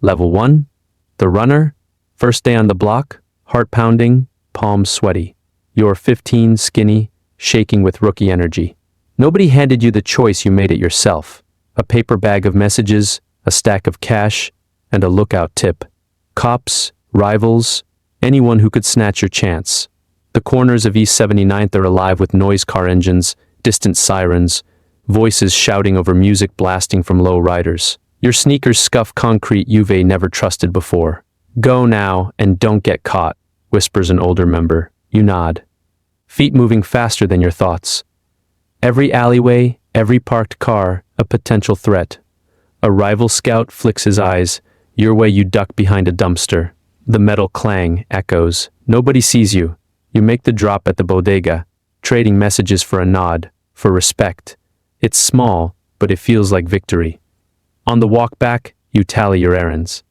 Level 1. The runner. First day on the block, heart pounding, palms sweaty. You're 15, skinny, shaking with rookie energy. Nobody handed you the choice, you made it yourself. A paper bag of messages, a stack of cash, and a lookout tip. Cops, rivals, anyone who could snatch your chance. The corners of East 79th are alive with noise car engines, distant sirens, voices shouting over music blasting from low riders. Your sneakers scuff concrete you've never trusted before. Go now and don't get caught, whispers an older member. You nod. Feet moving faster than your thoughts. Every alleyway, every parked car, a potential threat. A rival scout flicks his eyes. Your way you duck behind a dumpster. The metal clang echoes. Nobody sees you. You make the drop at the bodega, trading messages for a nod, for respect. It's small, but it feels like victory. On the walk back, you tally your errands.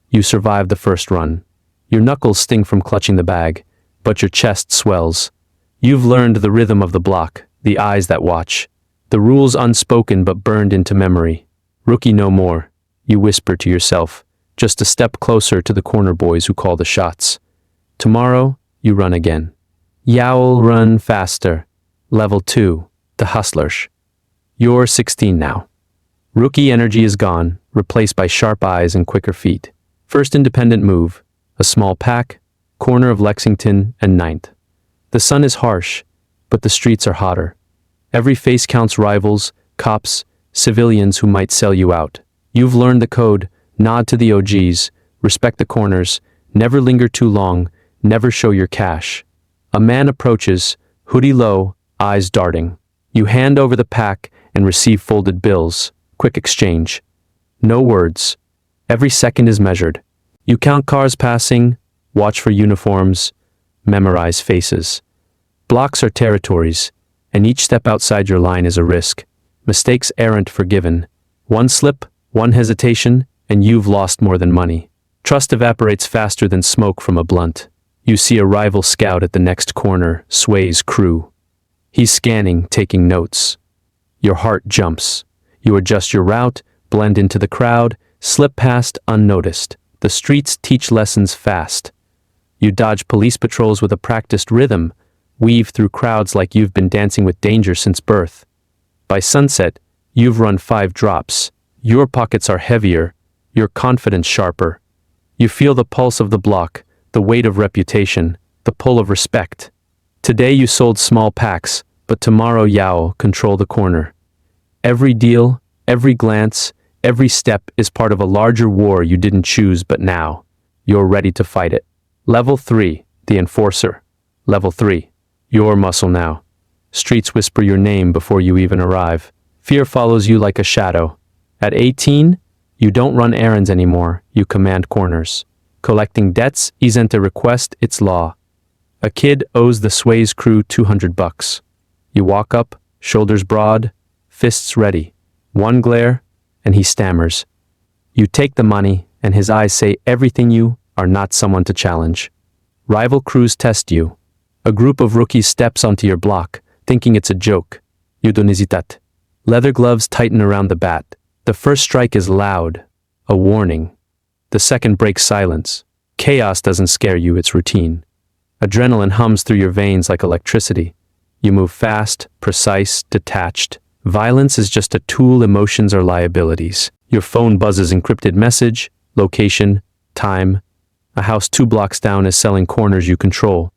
You survive the first run. Your knuckles sting from clutching the bag, but your chest swells. You've learned the rhythm of the block, the eyes that watch, the rules unspoken but burned into memory. Rookie no more, you whisper to yourself, just a step closer to the corner boys who call the shots. Tomorrow, you run again. You'll run faster. Level 2, the hustlers. You're 16 now. Rookie energy is gone, replaced by sharp eyes and quicker feet. First independent move, a small pack, corner of Lexington and 9th. The sun is harsh, but the streets are hotter. Every face counts rivals, cops, civilians who might sell you out. You've learned the code, nod to the OGs, respect the corners, never linger too long, never show your cash. A man approaches, hoodie low, eyes darting. You hand over the pack and receive folded bills. Quick exchange. No words. Every second is measured. You count cars passing, watch for uniforms, memorize faces. Blocks are territories, and each step outside your line is a risk. Mistakes aren't forgiven. One slip, one hesitation, and you've lost more than money. Trust evaporates faster than smoke from a blunt. You see a rival scout at the next corner, sways crew. He's scanning, taking notes. Your heart jumps. You adjust your route, blend into the crowd, slip past unnoticed. The streets teach lessons fast. You dodge police patrols with a practiced rhythm, weave through crowds like you've been dancing with danger since birth. By sunset, you've run 5 drops. Your pockets are heavier, your confidence sharper. You feel the pulse of the block, the weight of reputation, the pull of respect. Today you sold small packs, but tomorrow you'll control the corner. Every deal, every glance, every step is part of a larger war you didn't choose, but now you're ready to fight it. Level 3, the enforcer. Level 3, your muscle now. Streets whisper your name before you even arrive. Fear follows you like a shadow. At 18, you don't run errands anymore, you command corners. Collecting debts isn't a request, it's law. A kid owes the Sways crew $200. You walk up, shoulders broad, fists ready. One glare, and he stammers. You take the money, and his eyes say everything. You are not someone to challenge. Rival crews test you. A group of rookies steps onto your block, thinking it's a joke. You don't hesitate. Leather gloves tighten around the bat. The first strike is loud, a warning. The second breaks silence. Chaos doesn't scare you, it's routine. Adrenaline hums through your veins like electricity. You move fast, precise, detached. Violence is just a tool, emotions are liabilities. Your phone buzzes encrypted message, location, time. A house 2 blocks down is selling corners you control.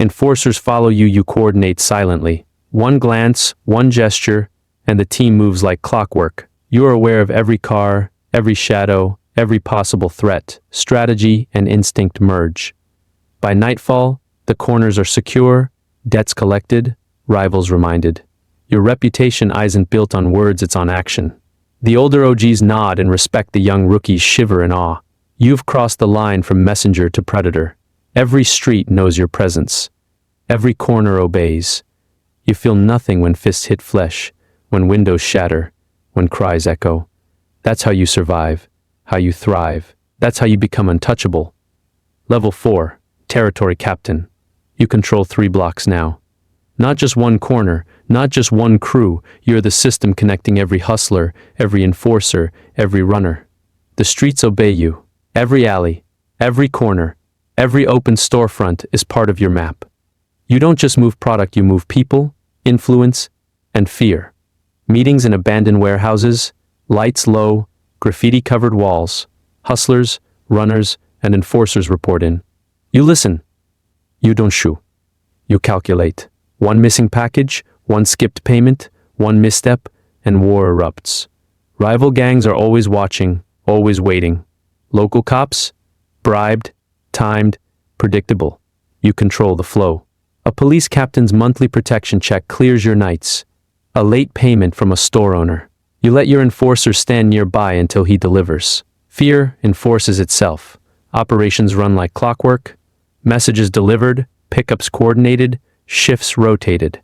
Enforcers follow you, you coordinate silently. One glance, one gesture, and the team moves like clockwork. You are aware of every car, every shadow, every possible threat. Strategy and instinct merge. By nightfall, the corners are secure, debts collected, rivals reminded. Your reputation isn't built on words, it's on action. The older OGs nod and respect, the young rookies shiver in awe. You've crossed the line from messenger to predator. Every street knows your presence. Every corner obeys. You feel nothing when fists hit flesh, when windows shatter, when cries echo. That's how you survive, how you thrive. That's how you become untouchable. Level 4, Territory Captain. You control 3 blocks now. Not just one corner, not just one crew, you're the system connecting every hustler, every enforcer, every runner. The streets obey you. Every alley, every corner, every open storefront is part of your map. You don't just move product, you move people, influence, and fear. Meetings in abandoned warehouses, lights low, graffiti-covered walls, hustlers, runners, and enforcers report in. You listen. You don't shoo. You calculate. One missing package, one skipped payment, one misstep, and war erupts. Rival gangs are always watching, always waiting. Local cops? Bribed, timed, predictable. You control the flow. A police captain's monthly protection check clears your nights. A late payment from a store owner. You let your enforcer stand nearby until he delivers. Fear enforces itself. Operations run like clockwork. Messages delivered, pickups coordinated, shifts rotated.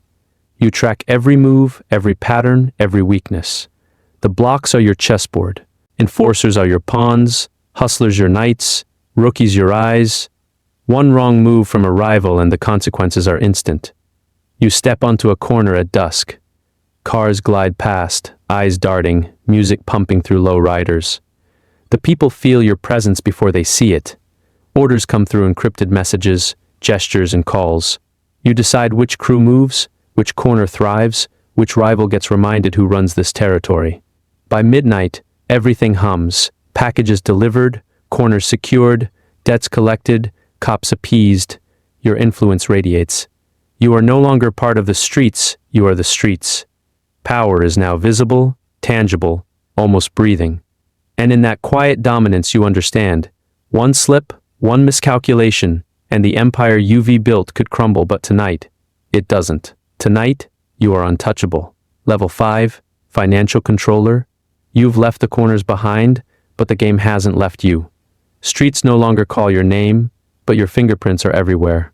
You track every move, every pattern, every weakness. The blocks are your chessboard. Enforcers are your pawns, hustlers your knights, rookies your eyes. One wrong move from a rival and the consequences are instant. You step onto a corner at dusk. Cars glide past, eyes darting, music pumping through low riders. The people feel your presence before they see it. Orders come through encrypted messages, gestures, and calls. You decide which crew moves, which corner thrives, which rival gets reminded who runs this territory. By midnight, everything hums. Packages delivered, corners secured, debts collected, cops appeased. Your influence radiates. You are no longer part of the streets, you are the streets. Power is now visible, tangible, almost breathing. And in that quiet dominance you understand. One slip, one miscalculation, and the empire you've built could crumble, but tonight, it doesn't. Tonight, you are untouchable. Level 5, financial controller. You've left the corners behind, but the game hasn't left you. Streets no longer call your name, but your fingerprints are everywhere.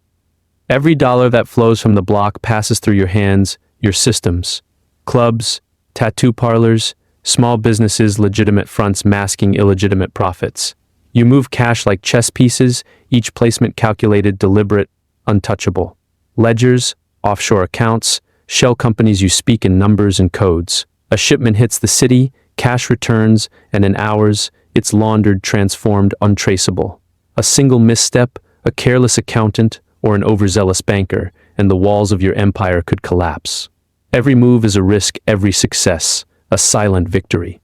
Every dollar that flows from the block passes through your hands, your systems. Clubs, tattoo parlors, small businesses, legitimate fronts masking illegitimate profits. You move cash like chess pieces, each placement calculated, deliberate, untouchable. Ledgers, offshore accounts, shell companies, you speak in numbers and codes. A shipment hits the city, cash returns, and in hours, it's laundered, transformed, untraceable. A single misstep, a careless accountant, or an overzealous banker, and the walls of your empire could collapse. Every move is a risk, every success, a silent victory.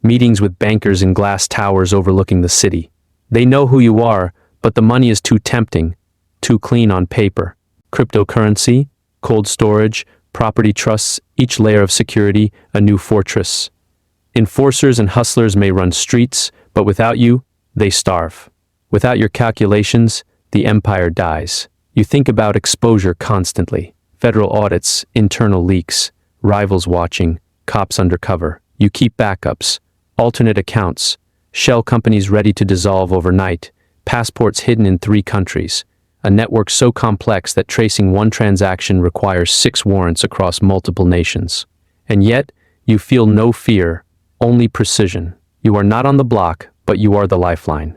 Meetings with bankers in glass towers overlooking the city. They know who you are, but the money is too tempting, too clean on paper. Cryptocurrency, cold storage, property trusts, each layer of security, a new fortress. Enforcers and hustlers may run streets, but without you, they starve. Without your calculations, the empire dies. You think about exposure constantly. Federal audits, internal leaks, rivals watching, cops undercover. You keep backups, alternate accounts, shell companies ready to dissolve overnight, passports hidden in 3 countries, a network so complex that tracing one transaction requires 6 warrants across multiple nations. And yet, you feel no fear, only precision. You are not on the block, but you are the lifeline.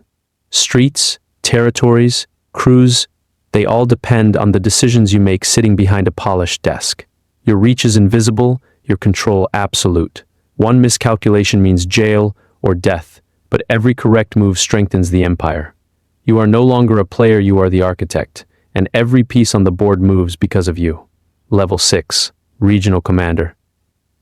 Streets, territories, crews, they all depend on the decisions you make sitting behind a polished desk. Your reach is invisible, your control absolute. One miscalculation means jail or death, but every correct move strengthens the empire. You are no longer a player, you are the architect, and every piece on the board moves because of you. Level 6, Regional Commander.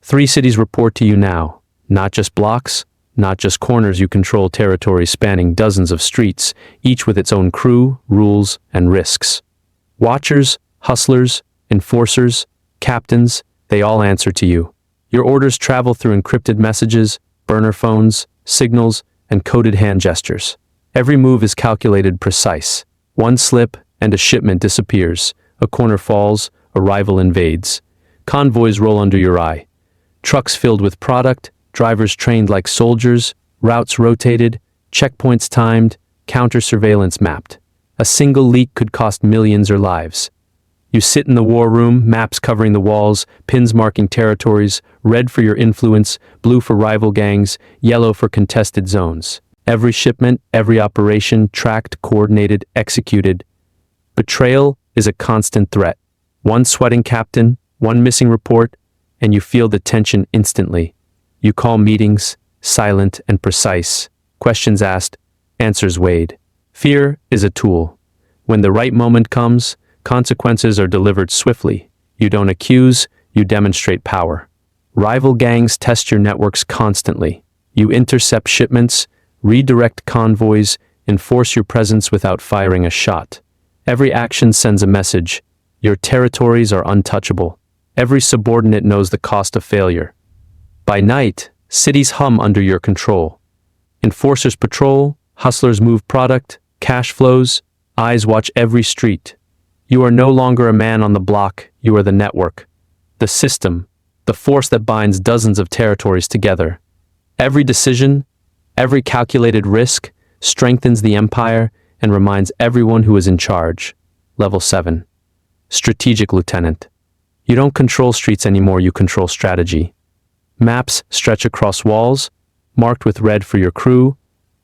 3 cities report to you now, not just blocks, not just corners. You control territories spanning dozens of streets, each with its own crew, rules, and risks. Watchers, hustlers, enforcers, captains, they all answer to you. Your orders travel through encrypted messages, burner phones, signals, and coded hand gestures. Every move is calculated precise. One slip, and a shipment disappears. A corner falls, a rival invades. Convoys roll under your eye. Trucks filled with product, drivers trained like soldiers, routes rotated, checkpoints timed, counter-surveillance mapped. A single leak could cost millions or lives. You sit in the war room, maps covering the walls, pins marking territories, red for your influence, blue for rival gangs, yellow for contested zones. Every shipment, every operation, tracked, coordinated, executed. Betrayal is a constant threat. One sweating captain, one missing report, and you feel the tension instantly. You call meetings, silent and precise. Questions asked, Answers weighed. Fear is a tool. When the right moment comes, consequences are delivered swiftly. You don't accuse, you demonstrate power. Rival gangs test your networks constantly. You intercept shipments, redirect convoys, enforce your presence without firing a shot. Every action sends a message. Your territories are untouchable. Every subordinate knows the cost of failure. By night, cities hum under your control. Enforcers patrol, hustlers move product, cash flows, eyes watch every street. You are no longer a man on the block, you are the network. The system, the force that binds dozens of territories together. Every decision, every calculated risk, strengthens the empire and reminds everyone who is in charge. Level 7. Strategic Lieutenant. You don't control streets anymore, you control strategy. Maps stretch across walls, marked with red for your crew,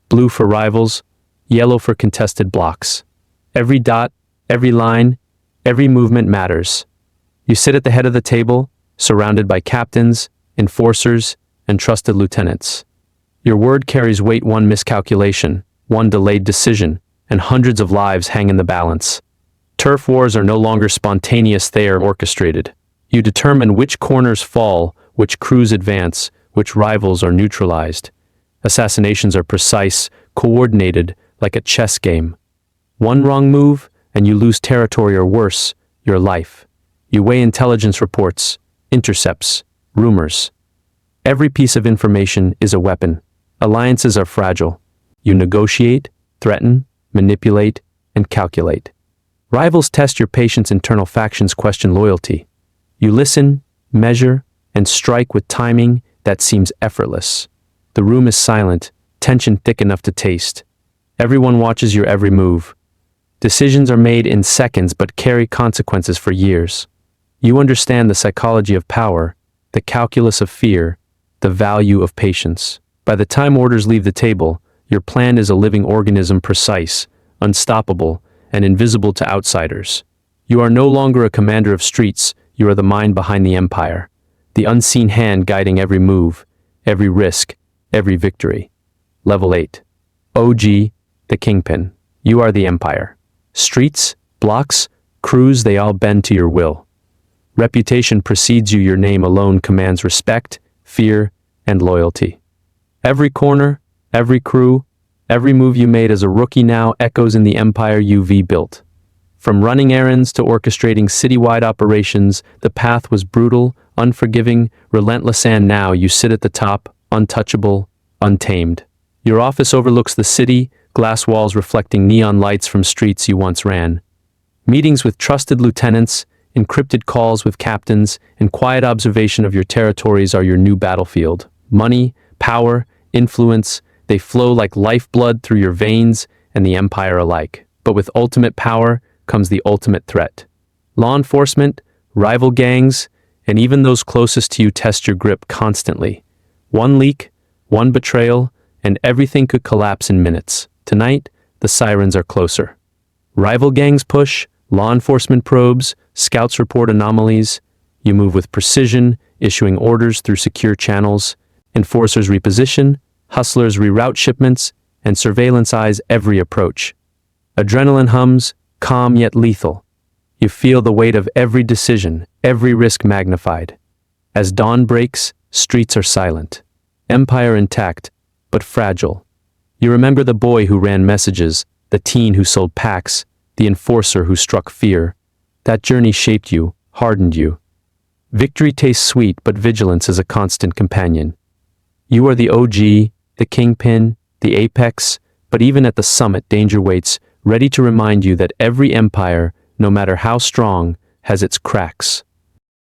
blue for rivals, yellow for contested blocks. Every dot, every line, every movement matters. You sit at the head of the table, surrounded by captains, enforcers, and trusted lieutenants. Your word carries weight. One miscalculation, one delayed decision, and hundreds of lives hang in the balance. Turf wars are no longer spontaneous, they are orchestrated. You determine which corners fall, which crews advance, which rivals are neutralized. Assassinations are precise, coordinated, like a chess game. One wrong move, and you lose territory, or worse, your life. You weigh intelligence reports, intercepts, rumors. Every piece of information is a weapon. Alliances are fragile. You negotiate, threaten, manipulate, and calculate. Rivals test your patience, internal factions question loyalty. You listen, measure, and strike with timing that seems effortless. The room is silent, tension thick enough to taste. Everyone watches your every move. Decisions are made in seconds but carry consequences for years. You understand the psychology of power, the calculus of fear, the value of patience. By the time orders leave the table, your plan is a living organism, precise, unstoppable, and invisible to outsiders. You are no longer a commander of streets, you are the mind behind the empire, the unseen hand guiding every move, every risk, every victory. Level 8. OG, the Kingpin. You are the empire. Streets, blocks, crews, they all bend to your will. Reputation precedes you, your name alone commands respect, fear, and loyalty. Every corner, every crew, every move you made as a rookie now echoes in the empire you've built. From running errands to orchestrating citywide operations, the path was brutal, unforgiving, relentless, and now you sit at the top, untouchable, untamed. Your office overlooks the city, glass walls reflecting neon lights from streets you once ran. Meetings with trusted lieutenants, encrypted calls with captains, and quiet observation of your territories are your new battlefield. Money, power, influence, they flow like lifeblood through your veins and the empire alike. But with ultimate power comes the ultimate threat. Law enforcement, rival gangs, and even those closest to you test your grip constantly. One leak, one betrayal, and everything could collapse in minutes. Tonight, the sirens are closer. Rival gangs push, law enforcement probes, scouts report anomalies. You move with precision, issuing orders through secure channels. Enforcers reposition, hustlers reroute shipments, and surveillance eyes every approach. Adrenaline hums, calm yet lethal. You feel the weight of every decision, every risk magnified. As dawn breaks, streets are silent. Empire intact, but fragile. You remember the boy who ran messages, the teen who sold packs, the enforcer who struck fear. That journey shaped you, hardened you. Victory tastes sweet, but vigilance is a constant companion. You are the OG, the kingpin, the apex, but even at the summit, danger waits, ready to remind you that every empire, no matter how strong, has its cracks.